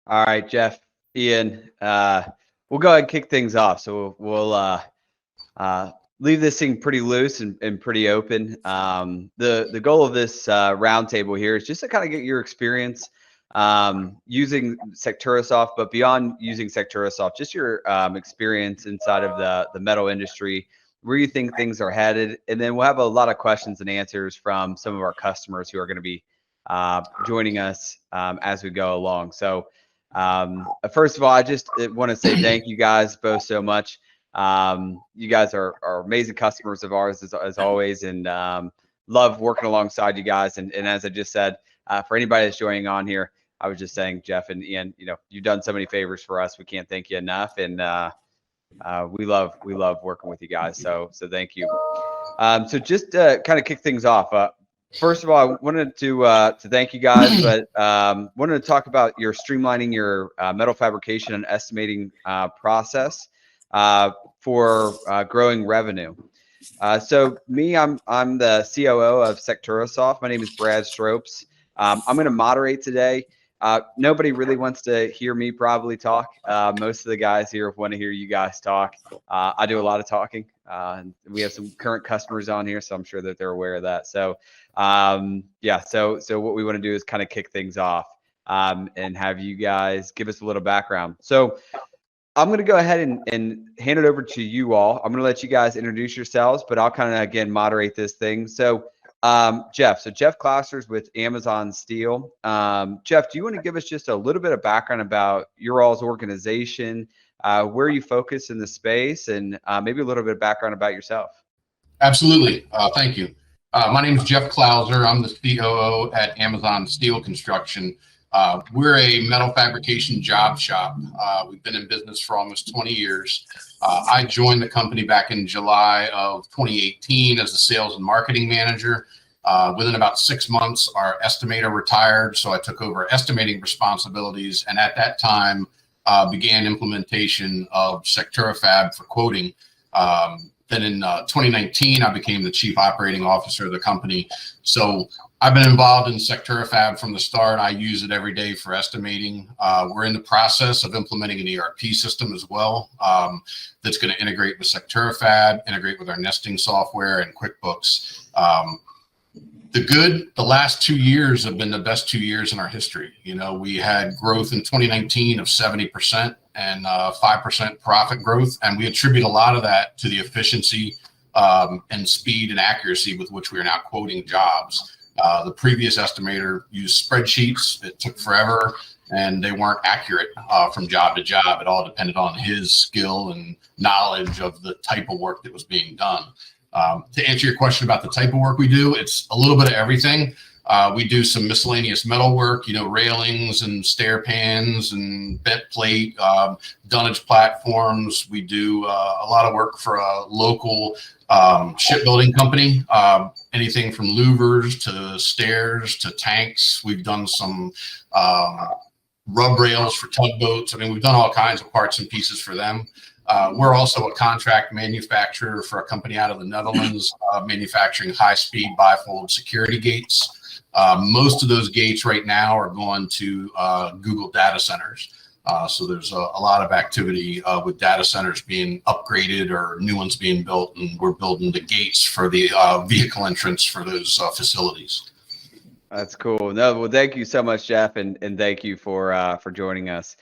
All right, Jeff, Ian, we'll go ahead and kick things off. So we'll leave this thing pretty loose and pretty open. The goal of this roundtable here is just to kind of get your experience using SecturaSOFT, but beyond using SecturaSOFT, just your experience inside of the metal industry, where you think things are headed, and then we'll have a lot of questions and answers from some of our customers who are going to be joining us as we go along. So first of all, I just want to say thank you guys both so much. You guys are amazing customers of ours as always, and love working alongside you guys. And as I just said, for anybody that's joining on here, I was just saying, Jeff and Ian, you've done so many favors for us. We can't thank you enough, and we love working with you guys. So thank you. So just to kind of kick things off, first of all, I wanted to thank you guys, but wanted to talk about your streamlining your metal fabrication and estimating process for growing revenue. So me, I'm the COO of SecturaSOFT. My name is Brad Stropes. I'm going to moderate today. Nobody really wants to hear me probably talk. Most of the guys here want to hear you guys talk. I do a lot of talking. We have some current customers on here, so I'm sure that they're aware of that. So yeah, so what we want to do is kind of kick things off and have you guys give us a little background. So I'm going to go ahead and hand it over to you all. I'm going to let you guys introduce yourselves, but I'll kind of, again, moderate this thing. So Jeff Clausers with Amazon Steel. Jeff, do you want to give us just a little bit of background about your all's organization, where you focus in the space, and maybe a little bit of background about yourself? Absolutely. Thank you. My name is Jeff Clauser. I'm the COO at Amazon Steel Construction. We're a metal fabrication job shop. We've been in business for almost 20 years. I joined the company back in July of 2018 as the sales and marketing manager. Within about 6 months, our estimator retired, so I took over estimating responsibilities, and at that time began implementation of SecturaFab for quoting. Then in 2019, I became the chief operating officer of the company. So I've been involved in SecturaFab from the start. I use it every day for estimating. We're in the process of implementing an ERP system as well that's going to integrate with SecturaFab, integrate with our nesting software and QuickBooks. The last 2 years have been the best 2 years in our history. We had growth in 2019 of 70% and 5% profit growth. And we attribute a lot of that to the efficiency and speed and accuracy with which we are now quoting jobs. The previous estimator used spreadsheets. It took forever, and they weren't accurate from job to job. It all depended on his skill and knowledge of the type of work that was being done. To answer your question about the type of work we do, it's a little bit of everything. We do some miscellaneous metal work, railings and stair pans and bent plate, dunnage platforms. We do a lot of work for a local shipbuilding company, anything from louvers to stairs to tanks. We've done some rub rails for tugboats. I mean, we've done all kinds of parts and pieces for them. We're also a contract manufacturer for a company out of the Netherlands, manufacturing high-speed bifold security gates. Most of those gates right now are going to Google data centers. So there's a lot of activity with data centers being upgraded or new ones being built, and we're building the gates for the vehicle entrance for those facilities. That's cool. No, well, thank you so much, Jeff, and thank you for joining us.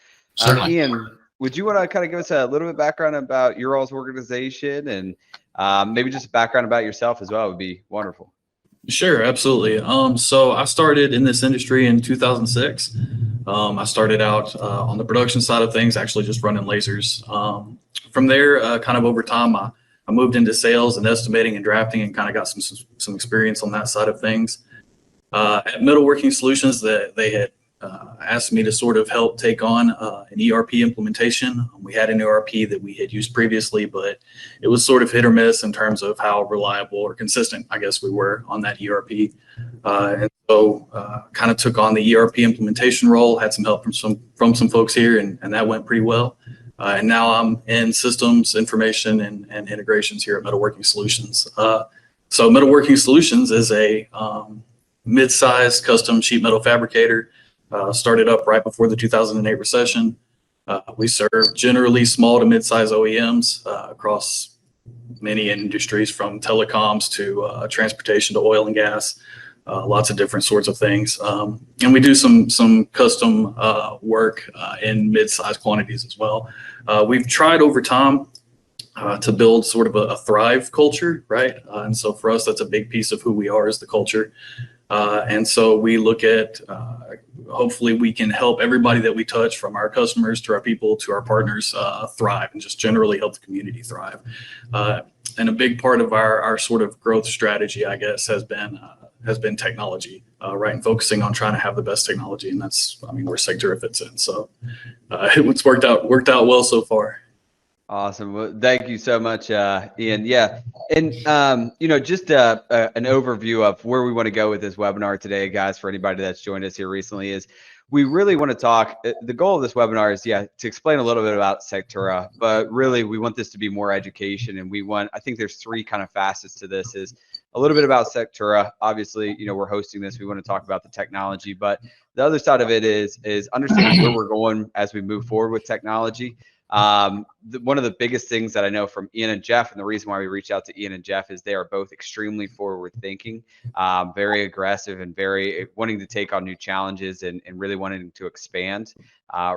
Ian, would you want to kind of give us a little bit of background about your all's organization, and maybe just a background about yourself as well? Would be wonderful. Sure, absolutely. So I started in this industry in 2006. I started out on the production side of things, actually just running lasers. From there, kind of over time, I moved into sales and estimating and drafting, and kind of got some experience on that side of things. At Metalworking Solutions, they had asked me to sort of help take on an ERP implementation. We had an ERP that we had used previously, but it was sort of hit or miss in terms of how reliable or consistent, I guess, we were on that ERP. And so kind of took on the ERP implementation role, had some help from some folks here, and that went pretty well. And now I'm in systems, information, and integrations here at Metalworking Solutions. So Metalworking Solutions is a mid-sized custom sheet metal fabricator. Started up right before the 2008 recession. We serve generally small to mid-size OEMs across many industries, from telecoms to transportation to oil and gas, lots of different sorts of things. And we do some custom work in mid-size quantities as well. We've tried over time to build sort of a thrive culture, right? And so for us, that's a big piece of who we are, is the culture. And so we look at, hopefully we can help everybody that we touch, from our customers to our people to our partners, thrive, and just generally help the community thrive. And a big part of our sort of growth strategy, I guess, has been technology, right? And focusing on trying to have the best technology. And that's, I mean, where Sectura fits in. So it's worked out well so far. Awesome. Well, thank you so much, Ian. Yeah. And, just an overview of where we want to go with this webinar today, guys, for anybody that's joined us here recently, is we really want to talk. The goal of this webinar is, to explain a little bit about Sectura, but really we want this to be more education. And I think there's three kind of facets to this. Is a little bit about Sectura. Obviously, we're hosting this. We want to talk about the technology, but the other side of it is understanding where we're going as we move forward with technology. One of the biggest things that I know from Ian and Jeff, and the reason why we reached out to Ian and Jeff, is they are both extremely forward thinking, very aggressive, and very wanting to take on new challenges, and really wanting to expand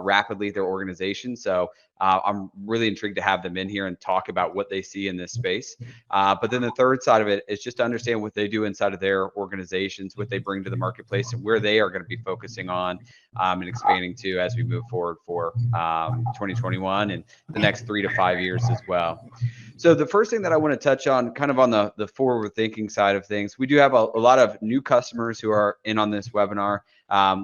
rapidly their organization. So I'm really intrigued to have them in here and talk about what they see in this space. But then the third side of it is just to understand what they do inside of their organizations, what they bring to the marketplace, and where they are going to be focusing on and expanding to as we move forward for 2021 and the next 3 to 5 years as well. So the first thing that I want to touch on, kind of on the forward thinking side of things, we do have a lot of new customers who are in on this webinar,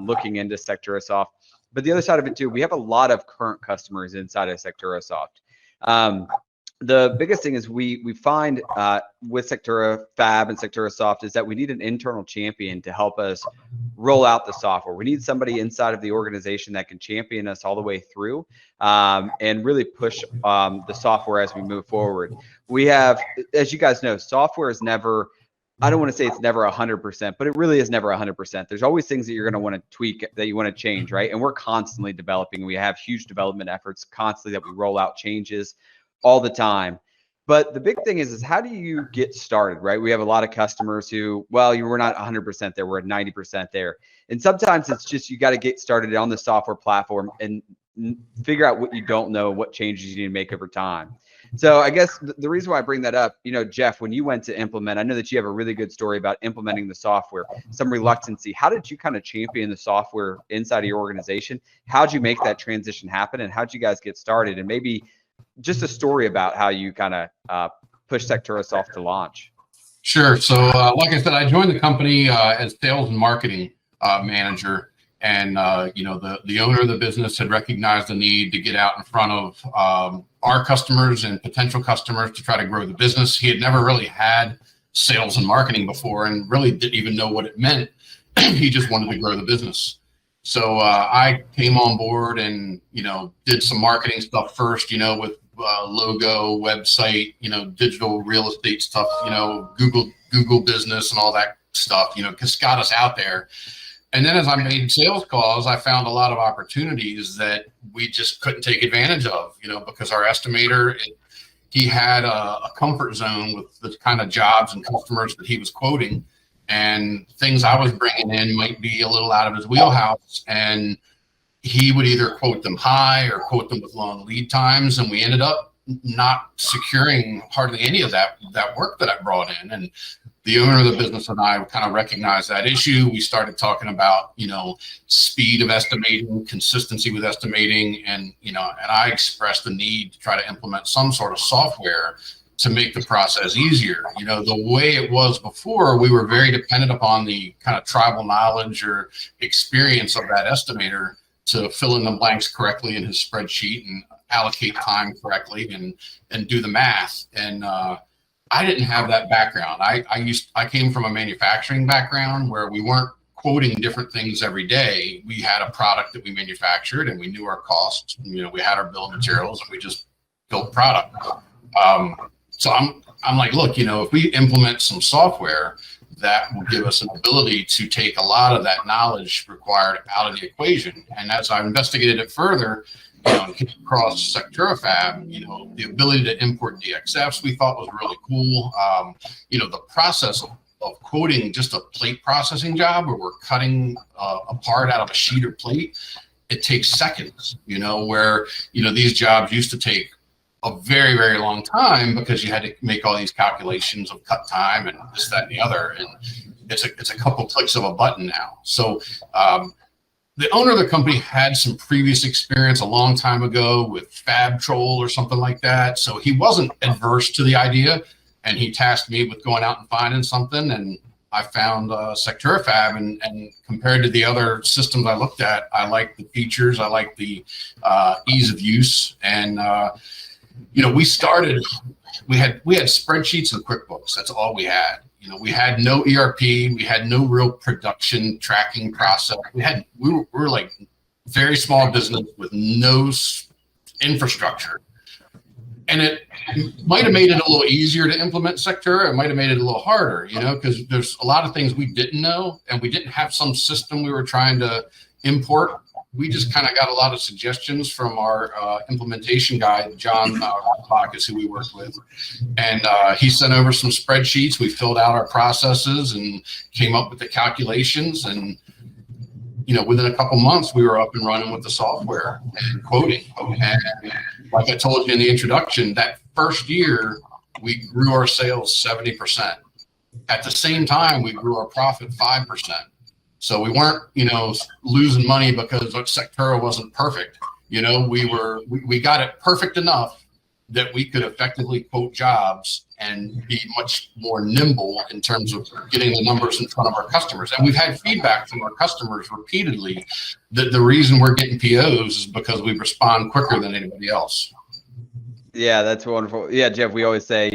looking into SecuraSOFT. But the other side of it too, we have a lot of current customers inside of SecuraSOFT. The biggest thing is we find with Sectura Fab and SecuraSOFT is that we need an internal champion to help us roll out the software. We need somebody inside of the organization that can champion us all the way through, and really push the software as we move forward. We have, as you guys know, software is never, I don't want to say it's never 100%, but it really is never 100%. There's always things that you're going to want to tweak, that you want to change, right? And we're constantly developing. We have huge development efforts constantly that we roll out changes all the time. But the big thing is how do you get started, right? We have a lot of customers who, well, you were not 100% there, we're at 90% there. And sometimes it's just, you got to get started on the software platform and figure out what you don't know, what changes you need to make over time. So I guess the reason why I bring that up, Jeff, when you went to implement, I know that you have a really good story about implementing the software, some reluctancy. How did you kind of champion the software inside of your organization? How'd you make that transition happen? And how'd you guys get started? And maybe just a story about how you kind of pushed SecuraSOFT to launch. Sure. So like I said, I joined the company as sales and marketing manager. And, the owner of the business had recognized the need to get out in front of our customers and potential customers to try to grow the business. He had never really had sales and marketing before and really didn't even know what it meant. He just wanted to grow the business. So I came on board and, did some marketing stuff first, with logo, website, digital real estate stuff, Google business and all that stuff, just got us out there. And then as I made sales calls, I found a lot of opportunities that we just couldn't take advantage of, because our estimator, he had a comfort zone with the kind of jobs and customers that he was quoting, and things I was bringing in might be a little out of his wheelhouse. And he would either quote them high or quote them with long lead times. And we ended up not securing hardly any of that work that I brought in. And the owner of the business and I kind of recognized that issue. We started talking about, speed of estimating, consistency with estimating, and I expressed the need to try to implement some sort of software to make the process easier. The way it was before, we were very dependent upon the kind of tribal knowledge or experience of that estimator to fill in the blanks correctly in his spreadsheet and allocate time correctly and do the math. And I didn't have that background. I came from a manufacturing background where we weren't quoting different things every day. We had a product that we manufactured and we knew our costs. We had our bill of materials and we just built product. So I'm like, look, if we implement some software, that will give us an ability to take a lot of that knowledge required out of the equation. And as I investigated it further, and came across SecturaFab, the ability to import DXFs we thought was really cool. The process of quoting just a plate processing job where we're cutting a part out of a sheet or plate, it takes seconds, where, these jobs used to take a very, very long time because you had to make all these calculations of cut time and this, that, and the other. And it's a couple clicks of a button now. So the owner of the company had some previous experience a long time ago with FabTrol or something like that. So he wasn't adverse to the idea, and he tasked me with going out and finding something. And I found SecturaFab, and compared to the other systems I looked at, I like the features, I like the ease of use, and we started. We had spreadsheets and QuickBooks. That's all we had. We had no ERP. We had no real production tracking process. We were like very small business with no infrastructure. And it might have made it a little easier to implement Sectura. It might have made it a little harder, because there's a lot of things we didn't know, and we didn't have some system we were trying to import. We just kind of got a lot of suggestions from our implementation guy, John Rock is who we worked with. And he sent over some spreadsheets. We filled out our processes and came up with the calculations. And, within a couple months, we were up and running with the software and quoting. And like I told you in the introduction, that first year, we grew our sales 70%. At the same time, we grew our profit 5%. So we weren't, losing money because Sectura wasn't perfect. We got it perfect enough that we could effectively quote jobs and be much more nimble in terms of getting the numbers in front of our customers. And we've had feedback from our customers repeatedly that the reason we're getting POs is because we respond quicker than anybody else. Yeah, that's wonderful. Yeah, Jeff, we always say,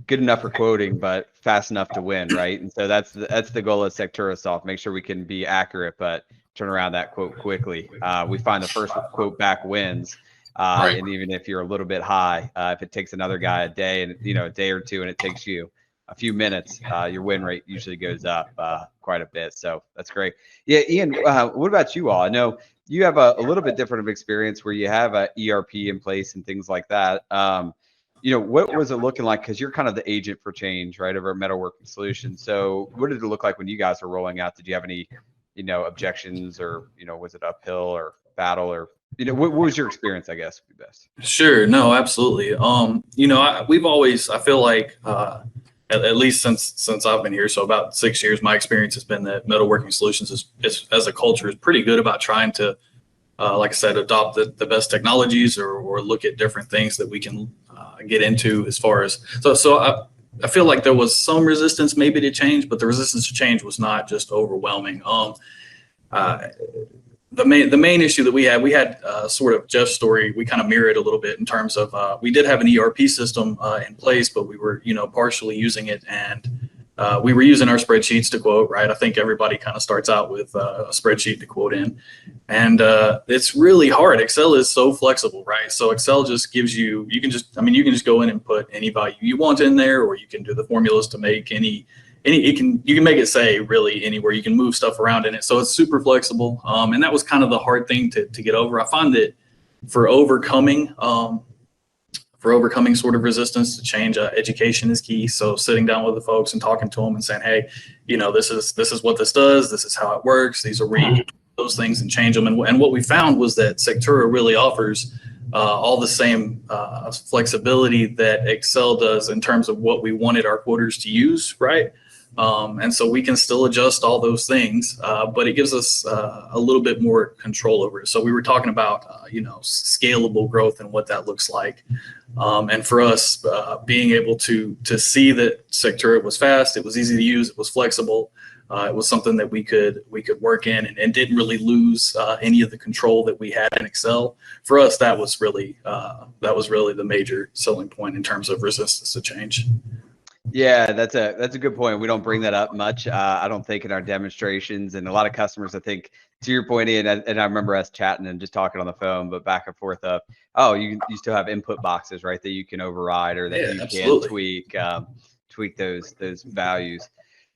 good enough for quoting, but fast enough to win, right? And so that's the goal of SecturaSOFT. Make sure we can be accurate, but turn around that quote quickly. We find the first quote back wins. Right. And even if you're a little bit high, if it takes another guy a day and, a day or two, and it takes you a few minutes, your win rate usually goes up quite a bit. So that's great. Yeah, Ian, what about you all? I know you have a little bit different of experience where you have a ERP in place and things like that. What was it looking like? Because you're kind of the agent for change, right, over at Metalworking Solutions. So what did it look like when you guys were rolling out? Did you have any, objections, or, was it uphill or battle, or, what was your experience, I guess, would be best? Sure. No, absolutely. We've always, I feel like, at least since I've been here, so about 6 years, my experience has been that Metalworking Solutions is as a culture is pretty good about trying to, like I said, adopt the best technologies or look at different things that we can get into as far as, so I feel like there was some resistance maybe to change, but the resistance to change was not just overwhelming. The main issue that we had sort of Jeff's story, we kind of mirrored a little bit in terms of we did have an ERP system in place, but we were partially using it, and we were using our spreadsheets to quote, right? I think everybody kind of starts out with a spreadsheet to quote in, and it's really hard. Excel is so flexible, right? So Excel just gives you can just go in and put any value you want in there, or you can do the formulas to make you can make it say really anywhere. You can move stuff around in it. So it's super flexible. And that was kind of the hard thing to get over. I find that for overcoming sort of resistance to change, education is key. So sitting down with the folks and talking to them and saying, hey, this is what this does. This is how it works. These are where you can do those things and change them. And what we found was that Sectura really offers all the same flexibility that Excel does in terms of what we wanted our quoters to use, right? And so we can still adjust all those things, but it gives us a little bit more control over it. So we were talking about, scalable growth and what that looks like. And for us, being able to see that Sectura was fast, it was easy to use, it was flexible. It was something that we could work in and didn't really lose any of the control that we had in Excel. For us, that was really the major selling point in terms of resistance to change. Yeah, that's a good point. We don't bring that up much, I don't think, in our demonstrations, and a lot of customers, I think, to your point, Ian, and I remember us chatting and just talking on the phone, but back and forth of, you still have input boxes, right, that you can override or that you absolutely. can tweak those values.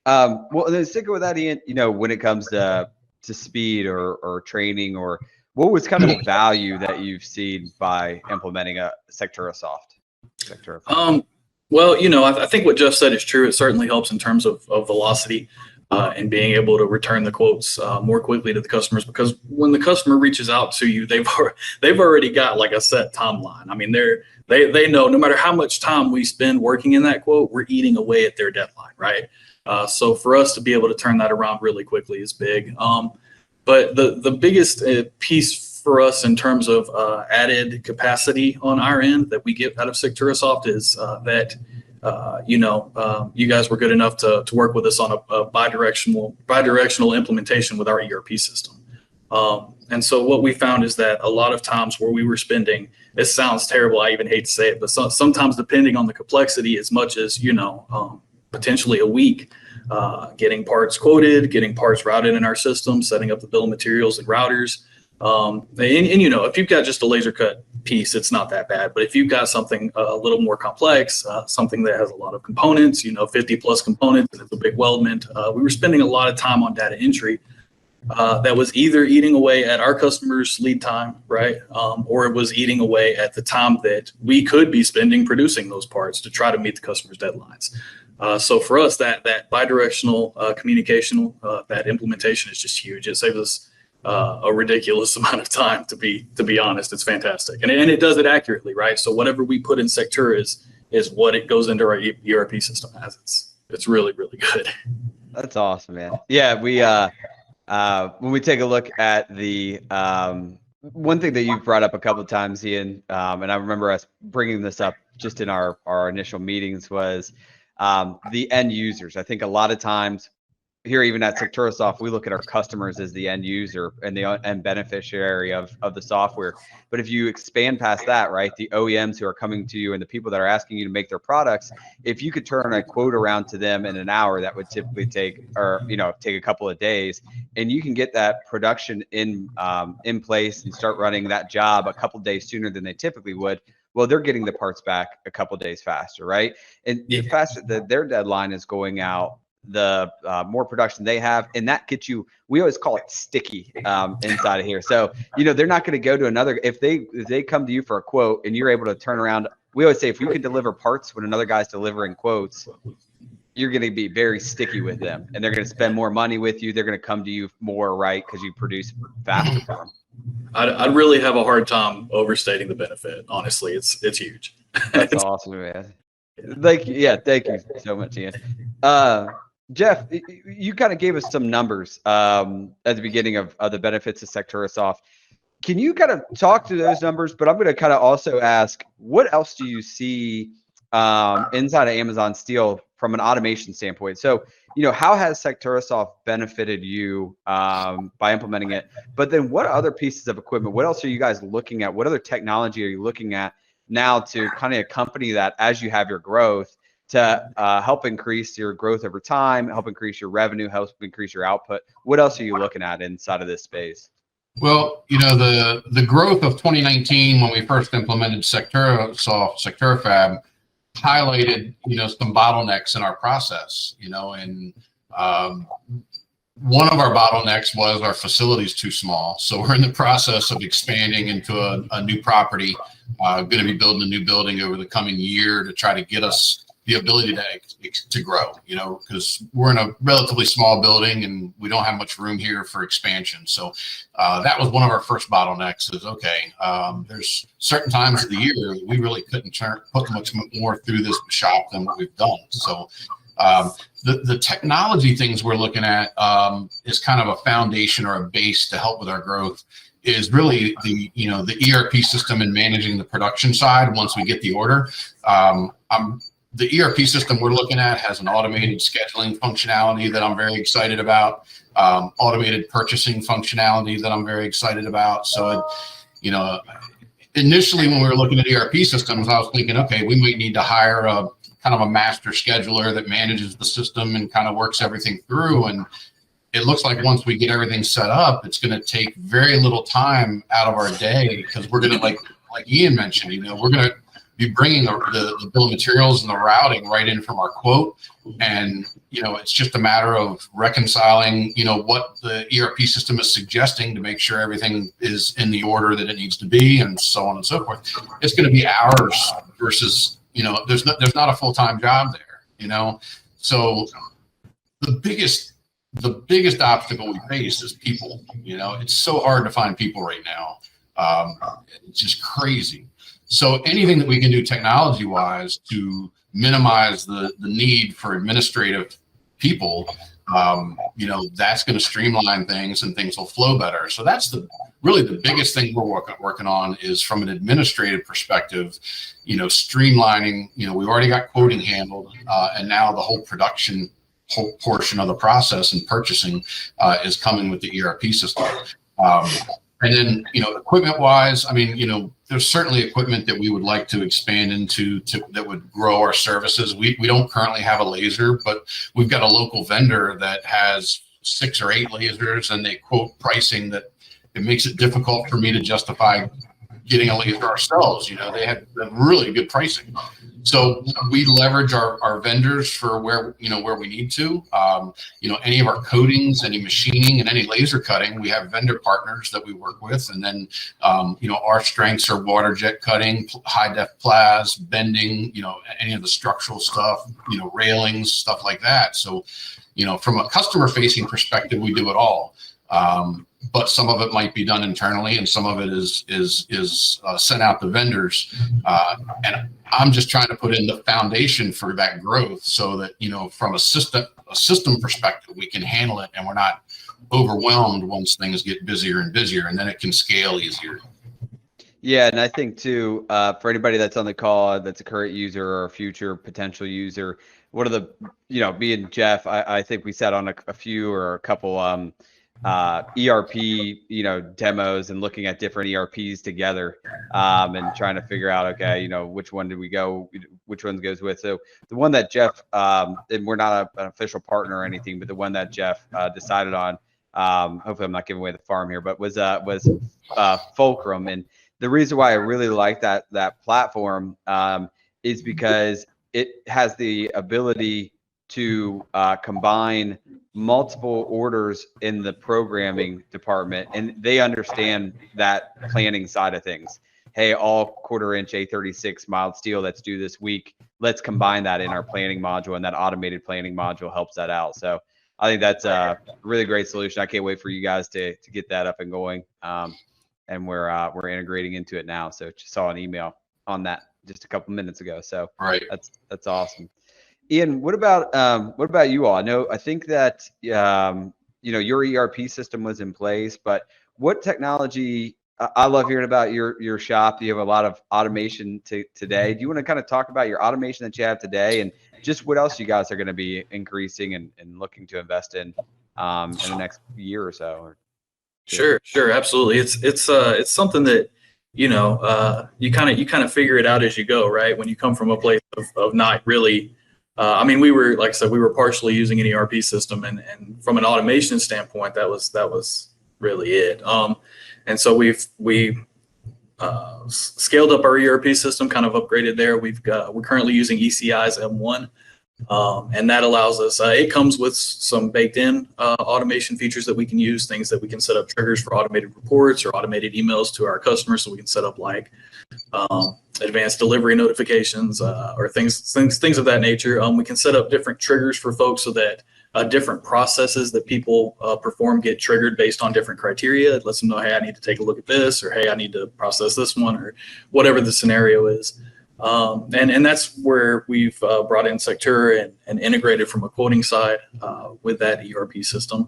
Well, and then sticking with that, Ian, when it comes to speed or training, or what was kind of the value that you've seen by implementing a SecturaSOFT? Well, I think what Jeff said is true. It certainly helps in terms of velocity and being able to return the quotes more quickly to the customers, because when the customer reaches out to you, they've already got like a set timeline. I mean, they know no matter how much time we spend working in that quote, we're eating away at their deadline, right? So for us to be able to turn that around really quickly is big. But the biggest piece for us in terms of added capacity on our end that we get out of SecturaSOFT is that you guys were good enough to work with us on a bidirectional implementation with our ERP system. And so what we found is that a lot of times where we were spending, this sounds terrible, I even hate to say it, but sometimes depending on the complexity, as much as, potentially a week, getting parts quoted, getting parts routed in our system, setting up the bill of materials and routers. If you've got just a laser cut piece, it's not that bad. But if you've got something a little more complex, something that has a lot of components, 50 plus components, and it's a big weldment, we were spending a lot of time on data entry that was either eating away at our customers' lead time, right? Or it was eating away at the time that we could be spending producing those parts to try to meet the customer's deadlines. So for us, that bidirectional communication, that implementation is just huge. It saves us a ridiculous amount of time, to be honest. It's fantastic, and it does it accurately, right? So whatever we put in Sectura is what it goes into our ERP system as. It's really, really good. That's awesome, man. Yeah, we when we take a look at the one thing that you've brought up a couple of times, Ian, and I remember us bringing this up just in our initial meetings, was the end users. I think a lot of times here, even at SecturaSOFT, we look at our customers as the end user and the end beneficiary of the software. But if you expand past that, right, the OEMs who are coming to you and the people that are asking you to make their products, if you could turn a quote around to them in an hour, that would typically take a couple of days, and you can get that production in place and start running that job a couple of days sooner than they typically would. Well, they're getting the parts back a couple of days faster, right? And the faster that their deadline is going out, the more production they have, and that gets you, we always call it sticky inside of here. So they're not going to go to another, if they come to you for a quote and you're able to turn around. We always say, if you can deliver parts when another guy's delivering quotes, you're going to be very sticky with them, and they're going to spend more money with you. They're going to come to you more, right, because you produce faster for them. I'd really have a hard time overstating the benefit. Honestly, it's huge. That's awesome, man. Thank you so much, Ian. Jeff, you kind of gave us some numbers at the beginning of the benefits of SecturaSOFT. Can you kind of talk to those numbers? But I'm going to kind of also ask, what else do you see inside of Amazon Steel from an automation standpoint? So, how has SecturaSOFT benefited you by implementing it? But then what other pieces of equipment, what else are you guys looking at? What other technology are you looking at now to kind of accompany that as you have your growth, to help increase your growth over time, help increase your revenue, help increase your output? What else are you looking at inside of this space? Well, the growth of 2019, when we first implemented SecturaSOFT, SecturaFab, highlighted, some bottlenecks in our process, and one of our bottlenecks was our facility's too small. So we're in the process of expanding into a new property, going to be building a new building over the coming year to try to get us the ability to grow, because we're in a relatively small building and we don't have much room here for expansion. So that was one of our first bottlenecks is, there's certain times of the year we really couldn't put much more through this shop than what we've done. So the technology things we're looking at is kind of a foundation or a base to help with our growth, is really the ERP system and managing the production side once we get the order. The ERP system we're looking at has an automated scheduling functionality that I'm very excited about, automated purchasing functionality that I'm very excited about. So, initially when we were looking at ERP systems, I was thinking, okay, we might need to hire a kind of a master scheduler that manages the system and kind of works everything through. And it looks like once we get everything set up, it's going to take very little time out of our day, because we're going to, like Ian mentioned, we're be bringing the bill of materials and the routing right in from our quote. And, it's just a matter of reconciling, what the ERP system is suggesting to make sure everything is in the order that it needs to be, and so on and so forth. It's going to be hours versus, there's not a full-time job there, So the biggest obstacle we face is people. It's so hard to find people right now. It's just crazy. So anything that we can do technology wise to minimize the need for administrative people, that's going to streamline things and things will flow better. So that's really the biggest thing we're working on is from an administrative perspective, streamlining. We've already got quoting handled, and now the whole production portion of the process and purchasing is coming with the ERP system. And then, equipment wise, there's certainly equipment that we would like to expand into that would grow our services. We don't currently have a laser, but we've got a local vendor that has 6 or 8 lasers, and they quote pricing that it makes it difficult for me to justify getting a laser ourselves. They have really good pricing. So we leverage our vendors for where we need to. Any of our coatings, any machining, and any laser cutting, we have vendor partners that we work with. And then, our strengths are water jet cutting, high def plas, bending, any of the structural stuff, railings, stuff like that. So, from a customer facing perspective, we do it all. But some of it might be done internally, and some of it is sent out to vendors. And I'm just trying to put in the foundation for that growth, so that from a system perspective, we can handle it, and we're not overwhelmed once things get busier and busier, and then it can scale easier. Yeah, and I think too, for anybody that's on the call that's a current user or a future potential user, one of the me and Jeff, I think we sat on a few or a couple ERP demos and looking at different ERPs together, and trying to figure out, okay, which one did we go, which one goes with. So the one that Jeff, and we're not an official partner or anything, but the one that Jeff decided on, hopefully I'm not giving away the farm here, but was Fulcrum. And the reason why I really like that platform is because it has the ability to combine multiple orders in the programming department, and they understand that planning side of things. Hey, all 1/4 inch A36 mild steel that's due this week, let's combine that in our planning module, and that automated planning module helps that out. So I think that's a really great solution. I can't wait for you guys to get that up and going. And we're integrating into it now. So just saw an email on that just a couple minutes ago. So right, that's awesome. Ian, what about you all? I think that your ERP system was in place, but what technology? I love hearing about your shop. You have a lot of automation today. Do you want to kind of talk about your automation that you have today, and just what else you guys are going to be increasing and looking to invest in the next year or so? Or Sure, absolutely. It's something that you kind of figure it out as you go, right? When you come from a place of not really. We were, like I said, we were partially using an ERP system, and from an automation standpoint, that was really it. And so we scaled up our ERP system, kind of upgraded there. We're currently using ECI's M1, and that allows us. It comes with some baked-in automation features that we can use, things that we can set up triggers for automated reports or automated emails to our customers, so we can set up like advanced delivery notifications or things of that nature. We can set up different triggers for folks so that different processes that people perform get triggered based on different criteria. It lets them know, hey, I need to take a look at this, or hey, I need to process this one, or whatever the scenario is. And that's where we've brought in Sectura and integrated from a quoting side with that ERP system.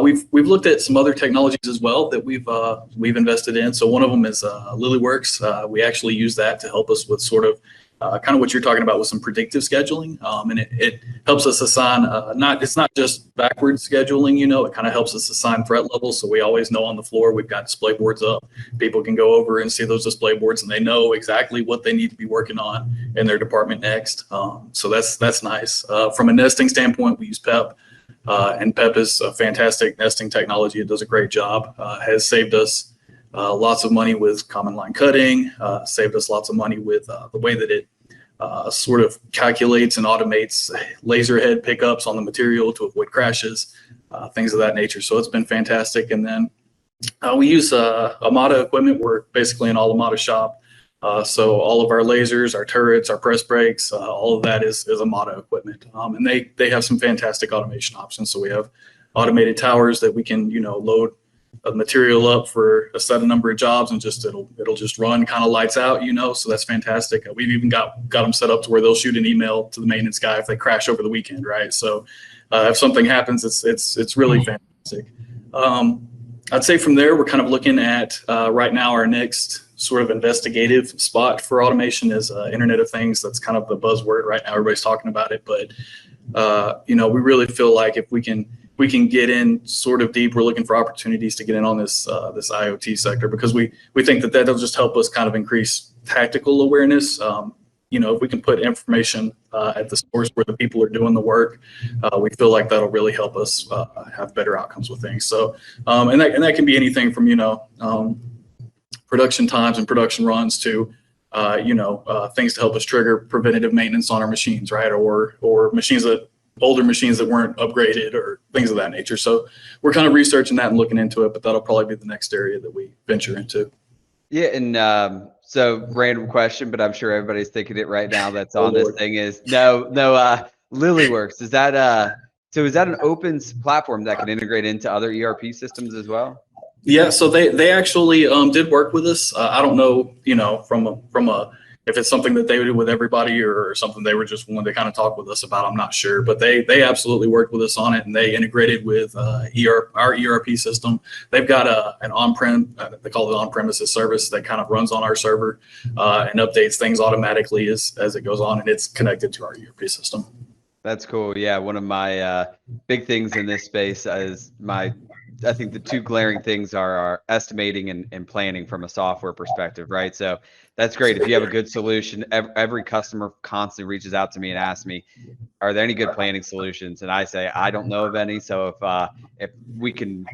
We've looked at some other technologies as well that we've invested in. So one of them is LilyWorks. We actually use that to help us with sort of kind of what you're talking about with some predictive scheduling, and it helps us assign it's not just backwards scheduling, it kind of helps us assign threat levels, so we always know on the floor we've got display boards up. People can go over and see those display boards, and they know exactly what they need to be working on in their department next. So that's nice. From a nesting standpoint, we use PEP, and PEP is a fantastic nesting technology. It does a great job. Has saved us lots of money with common line cutting, saved us lots of money with the way that it sort of calculates and automates laser head pickups on the material to avoid crashes, things of that nature. So it's been fantastic. And then we use Amada equipment. We're basically an all Amada shop. So all of our lasers, our turrets, our press brakes, all of that is Amada equipment. And they have some fantastic automation options. So we have automated towers that we can, load a material up for a set number of jobs and it'll just run, kind of lights out, so that's fantastic. We've even got them set up to where they'll shoot an email to the maintenance guy if they crash over the weekend, right? So if something happens, it's really fantastic. I'd say from there, we're kind of looking at right now our next sort of investigative spot for automation is Internet of Things. That's kind of the buzzword right now. Everybody's talking about it, but we really feel like if we can get in sort of deep, we're looking for opportunities to get in on this IoT sector, because we think that that'll just help us kind of increase tactical awareness. If we can put information at the source where the people are doing the work, we feel like that'll really help us have better outcomes with things. So, and that can be anything from production times and production runs to things to help us trigger preventative maintenance on our machines, right? Or machines older machines that weren't upgraded or things of that nature. So we're kind of researching that and looking into it, but that'll probably be the next area that we venture into. Yeah, and so random question, but I'm sure everybody's thinking it right now that's on this thing is no LilyWorks. Is that an open platform that can integrate into other ERP systems as well? Yeah, so they actually did work with us. I don't know, from a if it's something that they would do with everybody or something they were just wanting to kind of talk with us about, I'm not sure. But they absolutely worked with us on it, and they integrated with our ERP system. They've got an on-prem, they call it on-premises service that kind of runs on our server and updates things automatically as it goes on, and it's connected to our ERP system. That's cool. Yeah, one of my big things in this space is I think the two glaring things are our estimating and planning from a software perspective, right? So that's great. If you have a good solution, every customer constantly reaches out to me and asks me, are there any good planning solutions? And I say, I don't know of any. So if we can,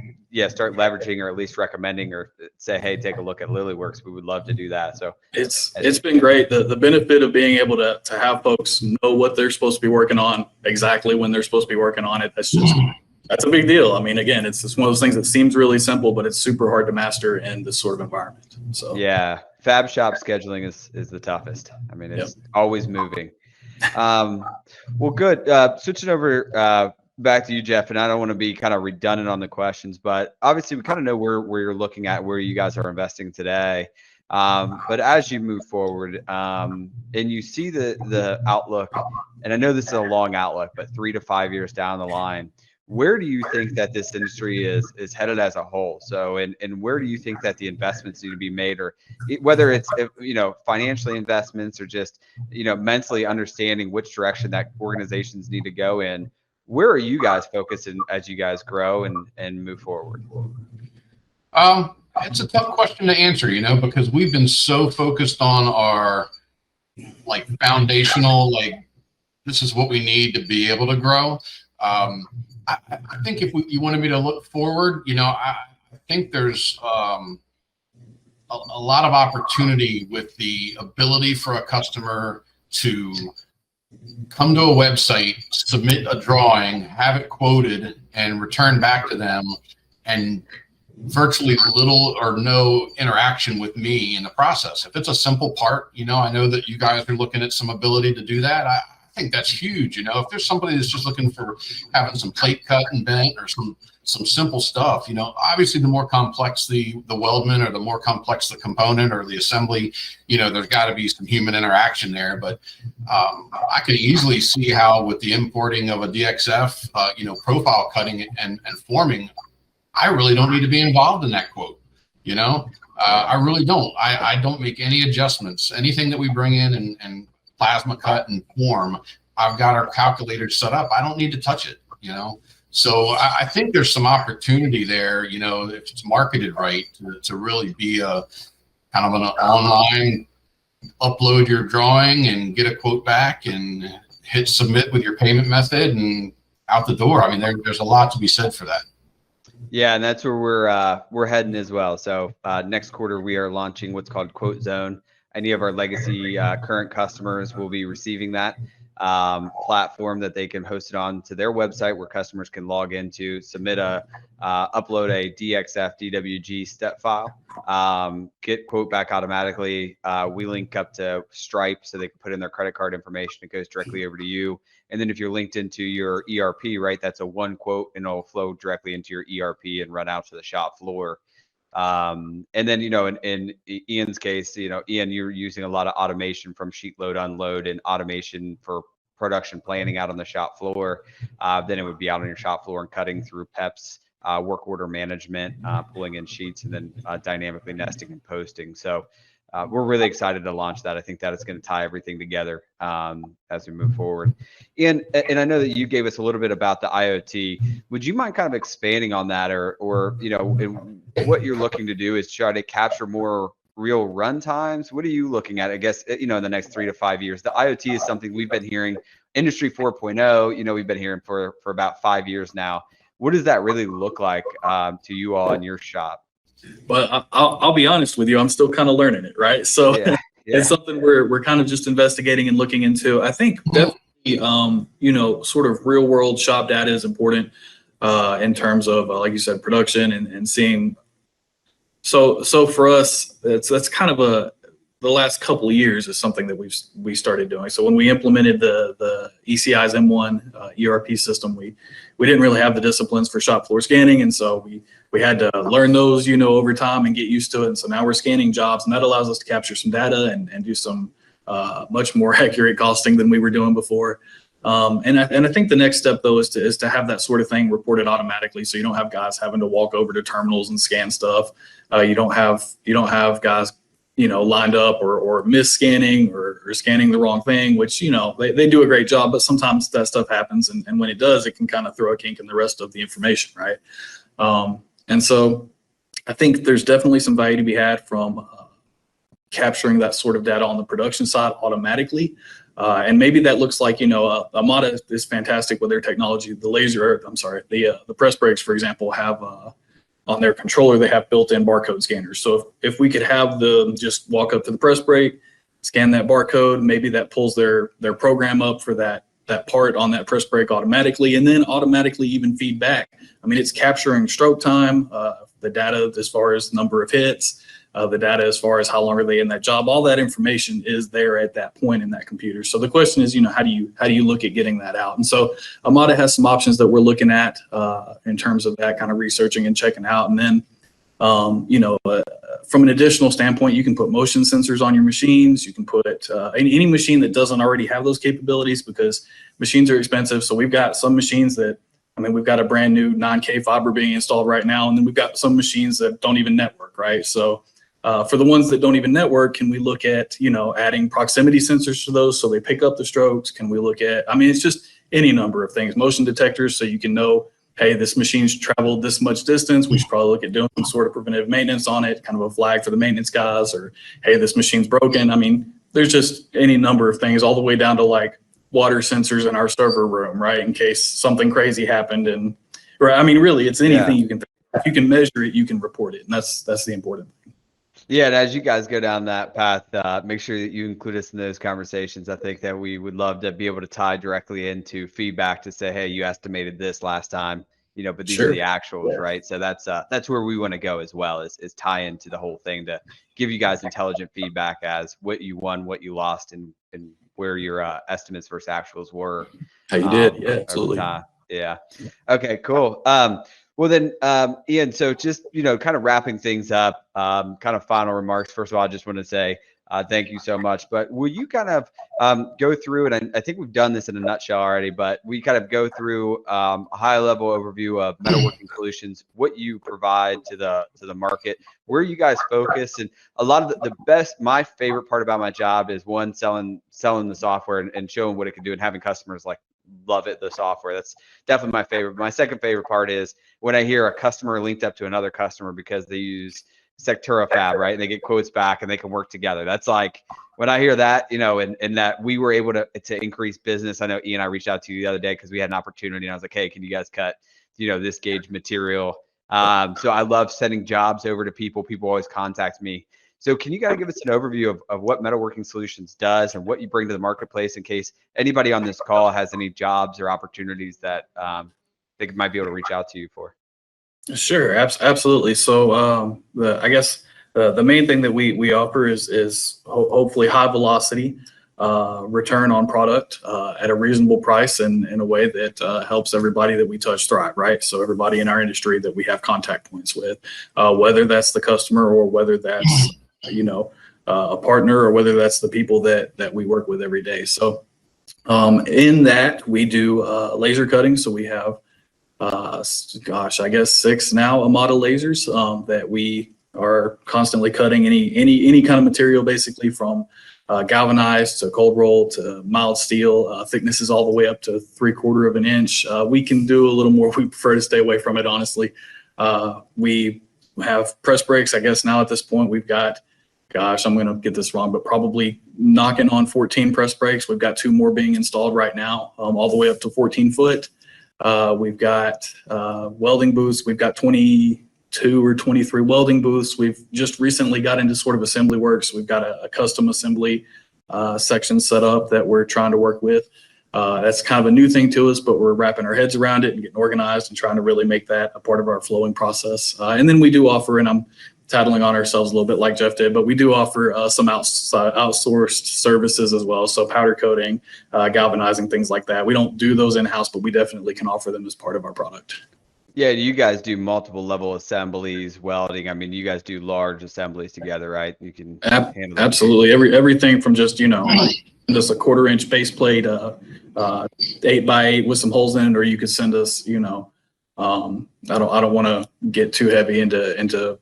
start leveraging or at least recommending or say, hey, take a look at LilyWorks, we would love to do that. So it's been great. The benefit of being able to have folks know what they're supposed to be working on exactly when they're supposed to be working on it. That's a big deal. I mean, again, it's one of those things that seems really simple, but it's super hard to master in this sort of environment. So yeah, fab shop scheduling is the toughest. I mean, it's always moving. Well, good. Switching over back to you, Jeff, and I don't want to be kind of redundant on the questions, but obviously we kind of know where you're looking at, where you guys are investing today. But as you move forward and you see the outlook, and I know this is a long outlook, but 3 to 5 years down the line, where do you think that this industry is headed as a whole? So, and where do you think that the investments need to be made, or whether it's, financially investments or just, mentally understanding which direction that organizations need to go in? Where are you guys focusing as you guys grow and move forward? It's a tough question to answer, because we've been so focused on our foundational, this is what we need to be able to grow. I think if you wanted me to look forward, I think there's a lot of opportunity with the ability for a customer to come to a website, submit a drawing, have it quoted, and return back to them, and virtually little or no interaction with me in the process. If it's a simple part, I know that you guys are looking at some ability to do that. I think that's huge. If there's somebody that's just looking for having some plate cut and bent or some simple stuff, obviously the more complex the weldment or the more complex the component or the assembly, there's got to be some human interaction there. But I could easily see how with the importing of a DXF, profile cutting and forming, I really don't need to be involved in that quote. I really don't. I don't make any adjustments. Anything that we bring in and plasma cut and form, I've got our calculators set up. I don't need to touch it, So I think there's some opportunity there, if it's marketed right, to really be a kind of an online upload your drawing and get a quote back and hit submit with your payment method and out the door. I mean, there's a lot to be said for that. Yeah, and that's where we're heading as well. So next quarter we are launching what's called Quote Zone. Any of our legacy current customers will be receiving that platform that they can host it on to their website, where customers can log into, submit upload a DXF DWG step file, get quote back automatically. We link up to Stripe so they can put in their credit card information. It goes directly over to you. And then if you're linked into your ERP, right, that's a one quote and it'll flow directly into your ERP and run out to the shop floor. And then, in Ian's case, Ian, you're using a lot of automation from sheet load, unload, and automation for production planning out on the shop floor. Then it would be out on your shop floor and cutting through PEPs, work order management, pulling in sheets, and then dynamically nesting and posting. So we're really excited to launch that. I think that it's going to tie everything together as we move forward. And I know that you gave us a little bit about the IoT. Would you mind kind of expanding on that, or what you're looking to do is try to capture more real run times? What are you looking at? I guess, in the next 3 to 5 years, the IoT is something we've been hearing, Industry 4.0, we've been hearing for about 5 years now. What does that really look like to you all in your shop? But I'll be honest with you, I'm still kind of learning it, right? So yeah. It's something we're kind of just investigating and looking into. I think definitely, sort of real world shop data is important in terms of, like you said, production and seeing. So for us, that's kind of the last couple of years is something that we started doing. So when we implemented the ECI's M1 ERP system, we didn't really have the disciplines for shop floor scanning, and so we had to learn those, over time and get used to it. And so now we're scanning jobs, and that allows us to capture some data and do some much more accurate costing than we were doing before. And I think the next step though is to have that sort of thing reported automatically, so you don't have guys having to walk over to terminals and scan stuff. You don't have guys lined up or mis-scanning or scanning the wrong thing, which, they do a great job, but sometimes that stuff happens. And when it does, it can kind of throw a kink in the rest of the information, right? And so I think there's definitely some value to be had from capturing that sort of data on the production side automatically. And maybe that looks like, Amada is fantastic with their technology. The press brakes, for example, have on their controller, they have built-in barcode scanners. So if we could have them just walk up to the press brake, scan that barcode, maybe that pulls their program up for that part on that press brake automatically, and then automatically even feedback. I mean, it's capturing stroke time, the data as far as number of hits, the data as far as how long are they in that job. All that information is there at that point in that computer. So the question is, how do you look at getting that out? And so Amada has some options that we're looking at in terms of that kind of researching and checking out. And then, from an additional standpoint, you can put motion sensors on your machines. You can put any machine that doesn't already have those capabilities, because machines are expensive. So we've got some machines we've got a brand new 9K fiber being installed right now. And then we've got some machines that don't even network, right? So for the ones that don't even network, can we look at, adding proximity sensors to those so they pick up the strokes? Can we look at, it's just any number of things, motion detectors, so you can know, hey, this machine's traveled this much distance. We should probably look at doing some sort of preventive maintenance on it, kind of a flag for the maintenance guys, or, hey, this machine's broken. There's just any number of things, all the way down to like water sensors in our server room, right? In case something crazy happened. And really, it's anything you can think. If you can measure it, you can report it. And that's the important thing. Yeah, and as you guys go down that path, make sure that you include us in those conversations. I think that we would love to be able to tie directly into feedback to say, hey, you estimated this last time, but these are the actuals, right? So that's where we want to go as well, is tie into the whole thing to give you guys intelligent feedback as what you won, what you lost, and where your estimates versus actuals were. How you did, yeah, absolutely. Yeah. Okay, cool. Well then, Ian, so just, kind of wrapping things up, kind of final remarks. First of all, I just want to say thank you so much. But will you kind of go through, and I think we've done this in a nutshell already, but we kind of go through a high-level overview of Metalworking Solutions, what you provide to the market, where you guys focus, and a lot of my favorite part about my job is one, selling the software and showing what it can do, and having customers like love it, the software. That's definitely my favorite. My second favorite part is when I hear a customer linked up to another customer because they use SecturaSOFT, right? And they get quotes back and they can work together. That's like, when I hear that, and that we were able to increase business. I know Ian, I reached out to you the other day because we had an opportunity, and I was like, hey, can you guys cut, this gauge material So I love sending jobs over to people. People always contact me. So can you guys give us an overview of what Metalworking Solutions does and what you bring to the marketplace in case anybody on this call has any jobs or opportunities that they might be able to reach out to you for? Sure, absolutely. So I guess the main thing that we offer is hopefully high velocity return on product at a reasonable price and in a way that helps everybody that we touch thrive, right? So everybody in our industry that we have contact points with, whether that's the customer or whether that's a partner or whether that's the people that we work with every day. So in that we do laser cutting. So we have I guess 6 now Amada lasers that we are constantly cutting any kind of material, basically from galvanized to cold roll to mild steel, thicknesses all the way up to 3/4 of an inch. We can do a little more. We prefer to stay away from it, honestly. We have press brakes. I guess now at this point we've got, I'm going to get this wrong, but probably knocking on 14 press brakes. We've got 2 more being installed right now, all the way up to 14 foot. We've got welding booths. We've got 22 or 23 welding booths. We've just recently got into sort of assembly works. We've got a custom assembly section set up that we're trying to work with. That's kind of a new thing to us, but we're wrapping our heads around it and getting organized and trying to really make that a part of our flowing process. And then we do offer, and I'm tattling on ourselves a little bit like Jeff did, but we do offer some outsourced services as well. So powder coating, galvanizing, things like that. We don't do those in-house, but we definitely can offer them as part of our product. Yeah, you guys do multiple level assemblies, welding. I mean, you guys do large assemblies together, right? You can handle that. Absolutely. Everything from just, just a 1/4 inch base plate, 8x8 with some holes in it, or you could send us, I don't want to get too heavy into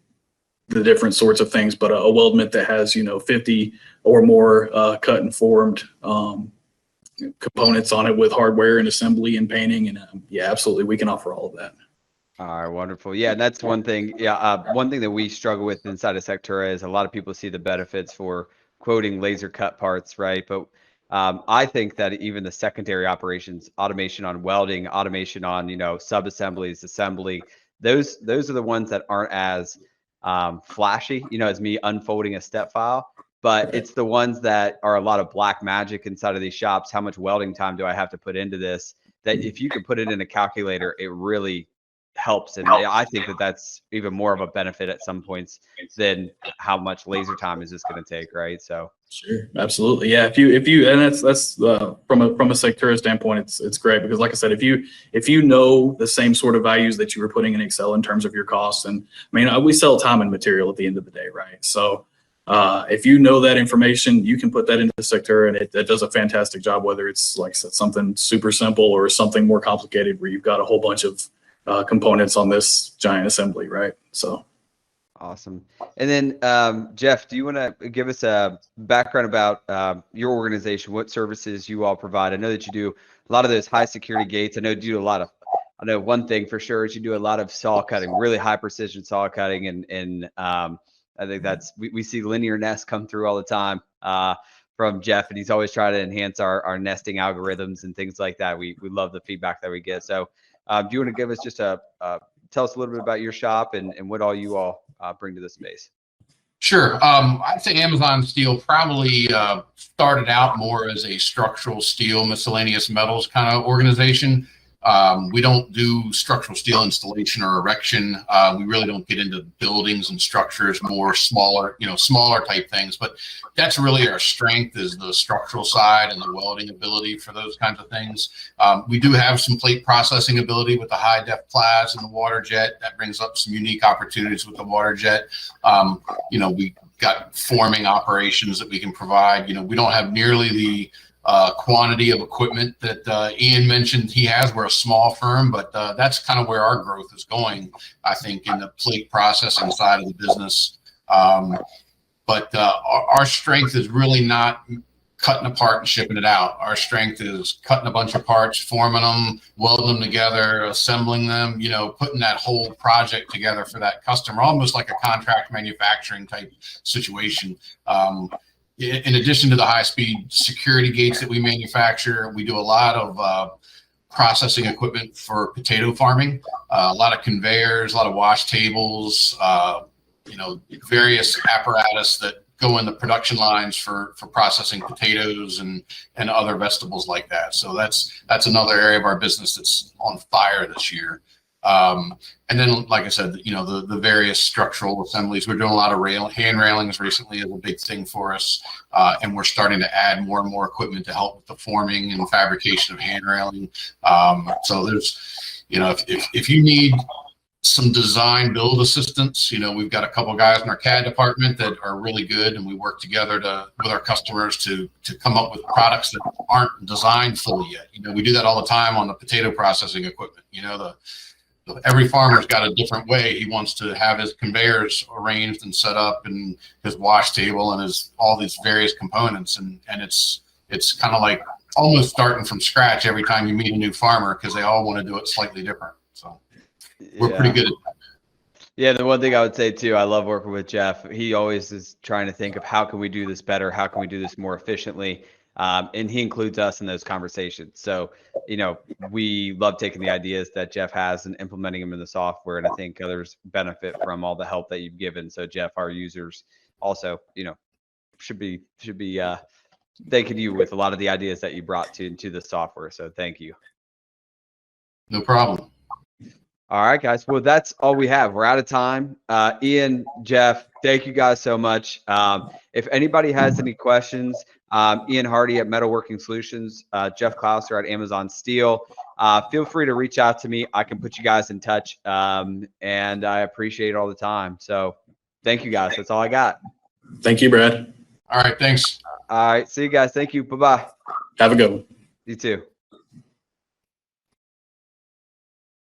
the different sorts of things, but a weldment that has, 50 or more cut and formed components on it with hardware and assembly and painting. And yeah, absolutely. We can offer all of that. All right, wonderful. Yeah, that's one thing. Yeah, one thing that we struggle with inside of Sectura is a lot of people see the benefits for quoting laser cut parts, right? But I think that even the secondary operations, automation on welding, automation on sub-assemblies, assembly, those are the ones that aren't as flashy, as me unfolding a step file. But it's the ones that are a lot of black magic inside of these shops. How much welding time do I have to put into this? That if you can put it in a calculator, it really helps. And I think that that's even more of a benefit at some points than how much laser time is this going to take, right? So sure, absolutely, yeah. If you and that's from a Sectura standpoint, it's great because, like I said, if you know the same sort of values that you were putting in Excel in terms of your costs, and I mean we sell time and material at the end of the day, right? So if you know that information, you can put that into Sectura, and it does a fantastic job. Whether it's like something super simple or something more complicated, where you've got a whole bunch of components on this giant assembly, right? So awesome. And then Jeff, do you want to give us a background about your organization, what services you all provide? I know that you do a lot of those high security gates. I know one thing for sure is you do a lot of saw cutting, really high precision saw cutting, and I think that's we see linear nests come through all the time from Jeff, and he's always trying to enhance our nesting algorithms and things like that. We love the feedback that we get. So do you want to give us just tell us a little bit about your shop and what all you all bring to the space? Sure. I'd say Amazon Steel probably started out more as a structural steel, miscellaneous metals kind of organization. We don't do structural steel installation or erection. We really don't get into buildings and structures, more smaller type things. But that's really our strength, is the structural side and the welding ability for those kinds of things. We do have some plate processing ability with the high depth plas and the water jet. That brings up some unique opportunities with the water jet. We got forming operations that we can provide. We don't have nearly the quantity of equipment that Ian mentioned he has. We're a small firm, but that's kind of where our growth is going, I think, in the plate processing side of the business. But our strength is really not cutting apart and shipping it out. Our strength is cutting a bunch of parts, forming them, welding them together, assembling them, putting that whole project together for that customer, almost like a contract manufacturing type situation. In addition to the high-speed security gates that we manufacture, we do a lot of processing equipment for potato farming. A lot of conveyors, a lot of wash tables, various apparatus that go in the production lines for processing potatoes and other vegetables like that. So that's another area of our business that's on fire this year. And then, like I said, the various structural assemblies. We're doing a lot of hand railings recently is a big thing for us. And we're starting to add more and more equipment to help with the forming and fabrication of hand railing. So there's, if you need some design build assistance, we've got a couple guys in our CAD department that are really good, and we work together with our customers to come up with products that aren't designed fully yet. We do that all the time on the potato processing equipment. Every farmer's got a different way he wants to have his conveyors arranged and set up, and his wash table and all these various components, and it's kind of like almost starting from scratch every time you meet a new farmer, because they all want to do it slightly different. So we're pretty good at that. Yeah, the one thing I would say too, I love working with Jeff. He always is trying to think of how can we do this better, how can we do this more efficiently, and he includes us in those conversations. So, we love taking the ideas that Jeff has and implementing them in the software, and I think others benefit from all the help that you've given. So, Jeff, our users also, should be thanking you with a lot of the ideas that you brought to the software. So, thank you. No problem. All right, guys. Well, that's all we have. We're out of time. Ian, Jeff, thank you guys so much. If anybody has any questions, Ian Hardy at Metalworking Solutions, Jeff Klauser at Amazon Steel, feel free to reach out to me. I can put you guys in touch, and I appreciate it all the time. So thank you, guys. That's all I got. Thank you, Brad. All right, thanks. All right. See you guys. Thank you. Bye-bye. Have a good one. You too.